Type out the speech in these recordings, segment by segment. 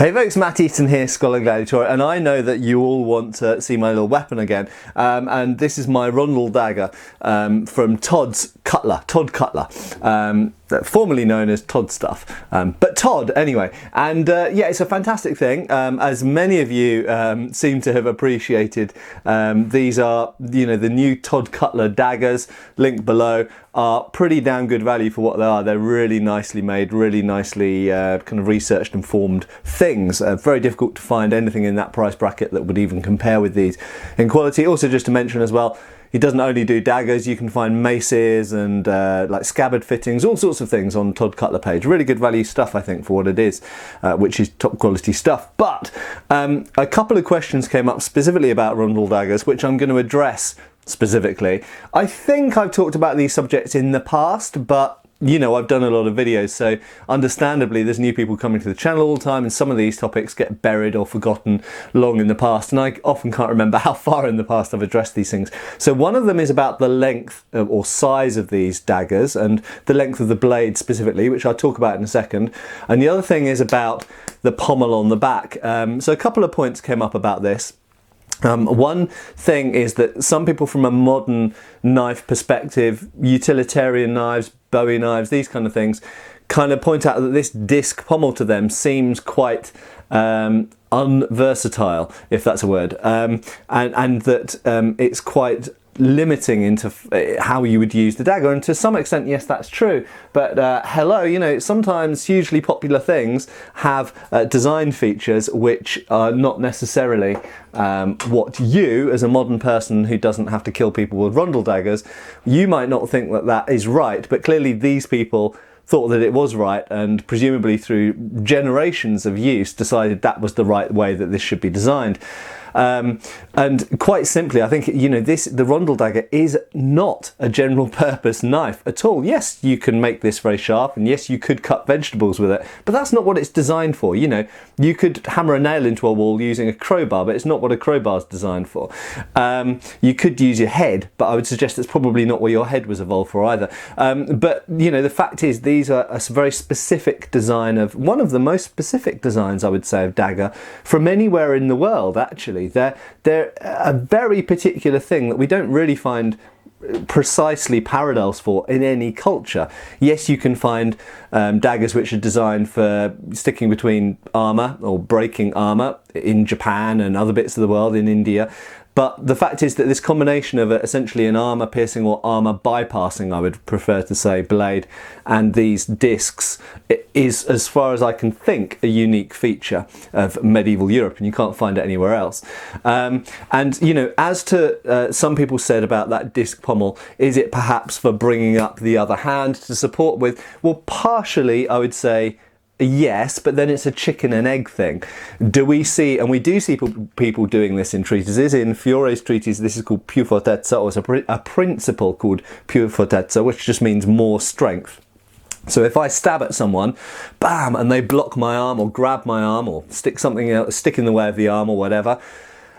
Hey folks, Matt Eaton here, Scholar Gladiator, and I know that you all want to see my little weapon again, and this is my Rondel Dagger from Todd Cutler, formerly known as Todd Stuff, but Todd anyway. And yeah, it's a fantastic thing. As many of you seem to have appreciated, these are, you know, the new Todd Cutler daggers, linked below, are pretty damn good value for what they are. They're really nicely made, really nicely kind of researched and formed things. Very difficult to find anything in that price bracket that would even compare with these in quality. Also, just to mention as well, he doesn't only do daggers, you can find maces and like scabbard fittings, all sorts of things on Todd Cutler page. Really good value stuff, I think, for what it is, which is top quality stuff. But a couple of questions came up specifically about Rondel daggers, which I'm going to address specifically. I think I've talked about these subjects in the past, but you know, I've done a lot of videos, so understandably there's new people coming to the channel all the time, and some of these topics get buried or forgotten long in the past, and I often can't remember how far in the past I've addressed these things. So one of them is about the length or size of these daggers and the length of the blade specifically, which I'll talk about in a second, and the other thing is about the pommel on the back. So a couple of points came up about this. One thing is that some people from a modern knife perspective, utilitarian knives, Bowie knives, these kind of things, kind of point out that this disc pommel to them seems quite unversatile, if that's a word, and that it's quite limiting into how you would use the dagger. And to some extent, yes, that's true, but hello, you know, sometimes hugely popular things have design features which are not necessarily what you, as a modern person who doesn't have to kill people with Rondel daggers, you might not think that that is right, but clearly these people thought that it was right, and presumably through generations of use decided that was the right way that this should be designed. And quite simply, I think, you know, the Rondel dagger is not a general purpose knife at all. Yes, you can make this very sharp, and yes, you could cut vegetables with it, but that's not what it's designed for. You know, you could hammer a nail into a wall using a crowbar, but it's not what a crowbar is designed for. You could use your head, but I would suggest it's probably not what your head was evolved for either. But, you know, the fact is these are a very specific design of, one of the most specific designs, I would say, of dagger from anywhere in the world, actually. They're a very particular thing that we don't really find precisely parallels for in any culture. Yes, you can find daggers which are designed for sticking between armour or breaking armour in Japan and other bits of the world, in India. But the fact is that this combination of essentially an armour piercing or armour bypassing, I would prefer to say, blade, and these discs is, as far as I can think, a unique feature of medieval Europe, and you can't find it anywhere else. And, you know, as to some people said about that disc pommel, is it perhaps for bringing up the other hand to support with? Well, partially, I would say, yes, but then it's a chicken and egg thing. Do we see, and we do see people doing this in treatises. In Fiore's treatise, this is called più fortezza, or it's a principle called più fortezza, which just means more strength. So if I stab at someone, bam, and they block my arm or grab my arm or stick something else, stick in the way of the arm or whatever,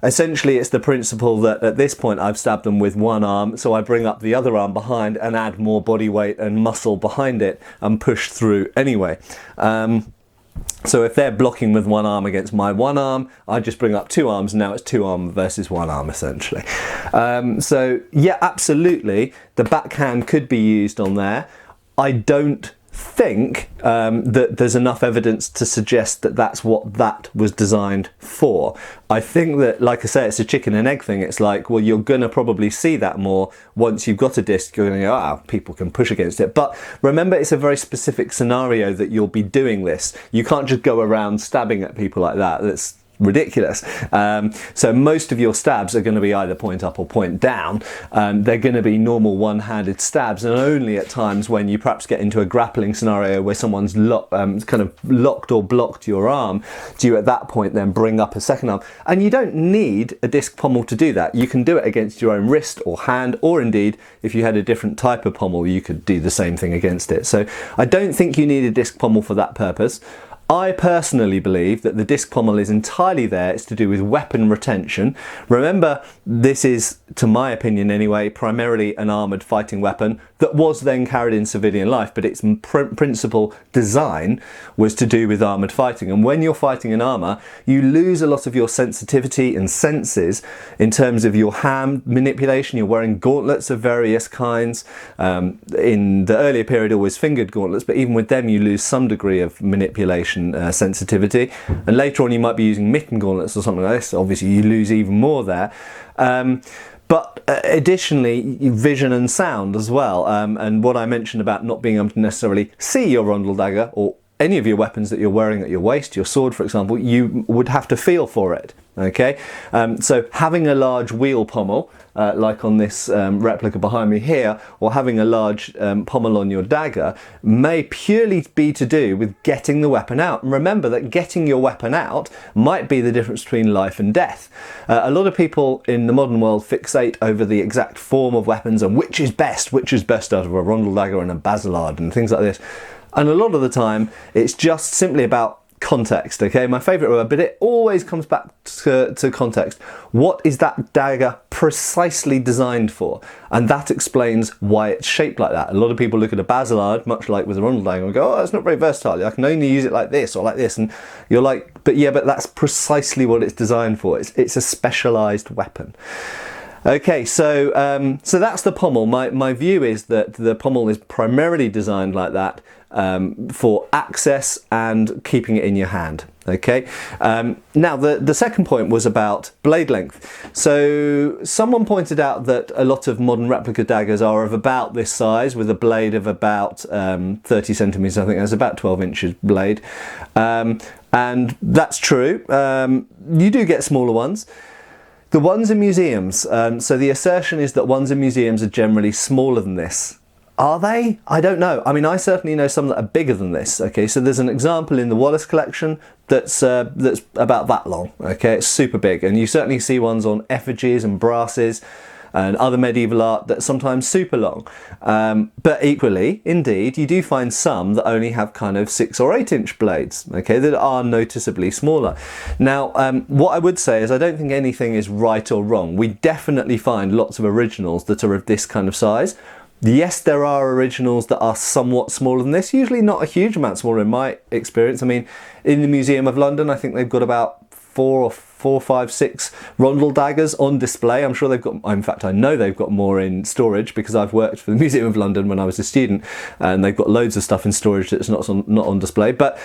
essentially it's the principle that at this point I've stabbed them with one arm, so I bring up the other arm behind and add more body weight and muscle behind it and push through anyway. So if they're blocking with one arm against my one arm, I just bring up two arms, and now it's two arm versus one arm, essentially. So yeah, absolutely, the backhand could be used on there. I don't think that there's enough evidence to suggest that that's what that was designed for. I think that, like I say, it's a chicken and egg thing. It's like, well, you're going to probably see that more once you've got a disc. You're going to go, ah, people can push against it. But remember, it's a very specific scenario that you'll be doing this. You can't just go around stabbing at people like that. That's ridiculous. So most of your stabs are going to be either point up or point down. They're going to be normal one-handed stabs, and only at times when you perhaps get into a grappling scenario where someone's kind of locked or blocked your arm, do you at that point then bring up a second arm. And you don't need a disc pommel to do that. You can do it against your own wrist or hand, or indeed if you had a different type of pommel, you could do the same thing against it. So I don't think you need a disc pommel for that purpose. I personally believe that the disc pommel is entirely there. It's to do with weapon retention. Remember, this is, to my opinion anyway, primarily an armoured fighting weapon. that was then carried in civilian life, but its principal design was to do with armoured fighting. And when you're fighting in armour, you lose a lot of your sensitivity and senses in terms of your hand manipulation. You're wearing gauntlets of various kinds. In the earlier period, always fingered gauntlets, but even with them you lose some degree of manipulation sensitivity. And later on you might be using mitten gauntlets or something like this. Obviously you lose even more there. But additionally, vision and sound as well. And what I mentioned about not being able to necessarily see your rondel dagger or any of your weapons that you're wearing at your waist, your sword for example, you would have to feel for it. Okay, so having a large wheel pommel, like on this replica behind me here, or having a large pommel on your dagger may purely be to do with getting the weapon out. And remember that getting your weapon out might be the difference between life and death. A lot of people in the modern world fixate over the exact form of weapons and which is best out of a rondel dagger and a basilard and things like this. And a lot of the time it's just simply about context. Okay, my favourite word, but it always comes back to context. What is that dagger precisely designed for? And that explains why it's shaped like that. A lot of people look at a basilard, much like with a rondel dagger, and go, oh, that's not very versatile. I can only use it like this or like this. And you're like, but yeah, but that's precisely what it's designed for. It's a specialised weapon. Okay, so that's the pommel. My view is that the pommel is primarily designed like that for access and keeping it in your hand. Okay, now the second point was about blade length. So someone pointed out that a lot of modern replica daggers are of about this size with a blade of about 30 centimetres, I think that's about 12 inches blade. And that's true. You do get smaller ones. The ones in museums, so the assertion is that ones in museums are generally smaller than this. Are they? I don't know. I mean, I certainly know some that are bigger than this. Okay, so there's an example in the Wallace collection that's about that long. Okay, it's super big, and you certainly see ones on effigies and brasses and other medieval art that's sometimes super long. But equally, indeed, you do find some that only have kind of 6 or 8 inch blades, okay, that are noticeably smaller. Now, what I would say is I don't think anything is right or wrong. We definitely find lots of originals that are of this kind of size. Yes, there are originals that are somewhat smaller than this, usually not a huge amount smaller in my experience. I mean, in the Museum of London, I think they've got about 4, 5, 6 rondel daggers on display. I'm sure they've got, in fact I know they've got more in storage because I've worked for the Museum of London when I was a student, and they've got loads of stuff in storage that's not on display. But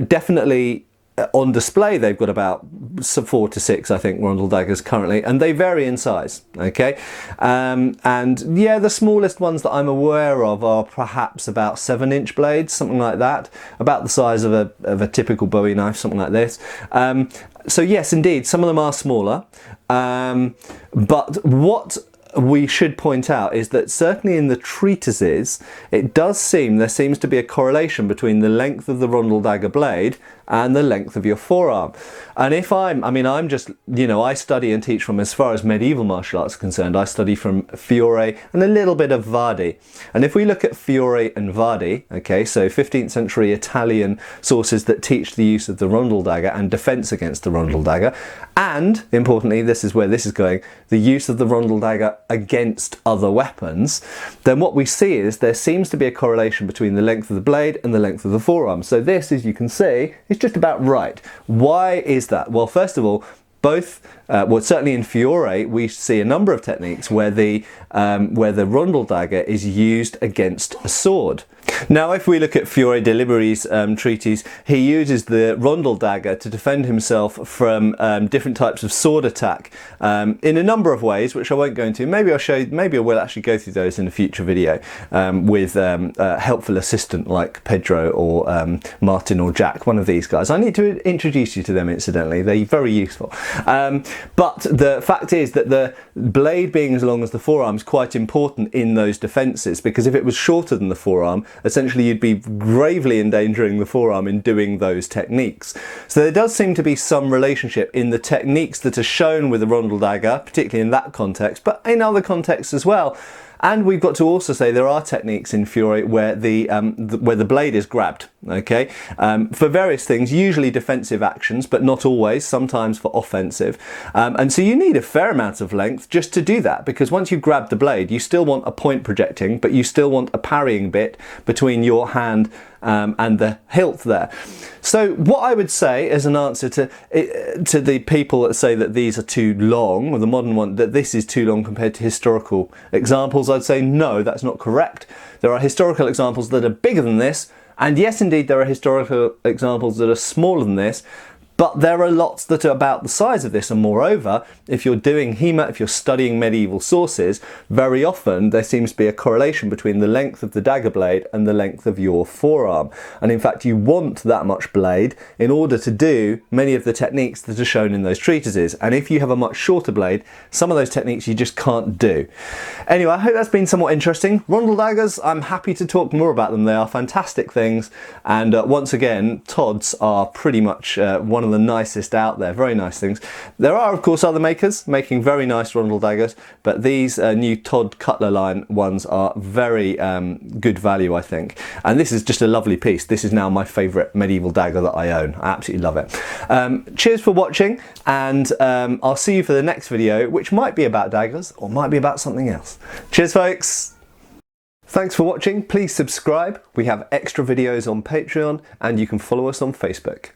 definitely on display they've got about 4 to 6, I think, rondel daggers currently, and they vary in size. Okay, and yeah, the smallest ones that I'm aware of are perhaps about 7 inch blades, something like that, about the size of a typical Bowie knife, something like this. So yes, indeed, some of them are smaller, but what we should point out is that certainly in the treatises there seems to be a correlation between the length of the rondel dagger blade and the length of your forearm. And if I'm just, you know, I study and teach from, as far as medieval martial arts are concerned, I study from Fiore and a little bit of Vardi. And if we look at Fiore and Vardi, okay, so 15th century Italian sources that teach the use of the rondel dagger and defense against the rondel dagger, and importantly, this is where this is going, the use of the rondel dagger against other weapons, then what we see is there seems to be a correlation between the length of the blade and the length of the forearm. So this, as you can see, is just about right. Why is that? Well, first of all, both, well, certainly in Fiore, we see a number of techniques where the rondel dagger is used against a sword. Now, if we look at Fiore de Liberi's treatise, he uses the rondel dagger to defend himself from different types of sword attack in a number of ways, which I won't go into. Maybe I will actually go through those in a future video with a helpful assistant like Pedro or Martin or Jack, one of these guys. I need to introduce you to them, incidentally. They're very useful. But the fact is that the blade being as long as the forearm is quite important in those defences, because if it was shorter than the forearm, essentially you'd be gravely endangering the forearm in doing those techniques. So there does seem to be some relationship in the techniques that are shown with the rondel dagger, particularly in that context, but in other contexts as well. And we've got to also say there are techniques in Fury where the blade is grabbed, okay, for various things, usually defensive actions, but not always, sometimes for offensive. And so you need a fair amount of length just to do that, because once you grab the blade, you still want a point projecting, but you still want a parrying bit between your hand and the hilt there. So what I would say as an answer to the people that say that these are too long, or the modern one, that this is too long compared to historical examples, I'd say no, that's not correct. There are historical examples that are bigger than this, and yes, indeed, there are historical examples that are smaller than this, but there are lots that are about the size of this, and moreover, if you're doing HEMA, if you're studying medieval sources, very often there seems to be a correlation between the length of the dagger blade and the length of your forearm. And in fact, you want that much blade in order to do many of the techniques that are shown in those treatises. And if you have a much shorter blade, some of those techniques you just can't do. Anyway, I hope that's been somewhat interesting. Rondel daggers, I'm happy to talk more about them. They are fantastic things. And once again, Todd's are pretty much one of the nicest out there, very nice things. There are of course other makers making very nice rondel daggers, but these new Todd Cutler line ones are very good value, I think. And this is just a lovely piece. This is now my favourite medieval dagger that I own. I absolutely love it. Cheers for watching, and I'll see you for the next video, which might be about daggers or might be about something else. Cheers folks! Thanks for watching. Please subscribe. We have extra videos on Patreon, and you can follow us on Facebook.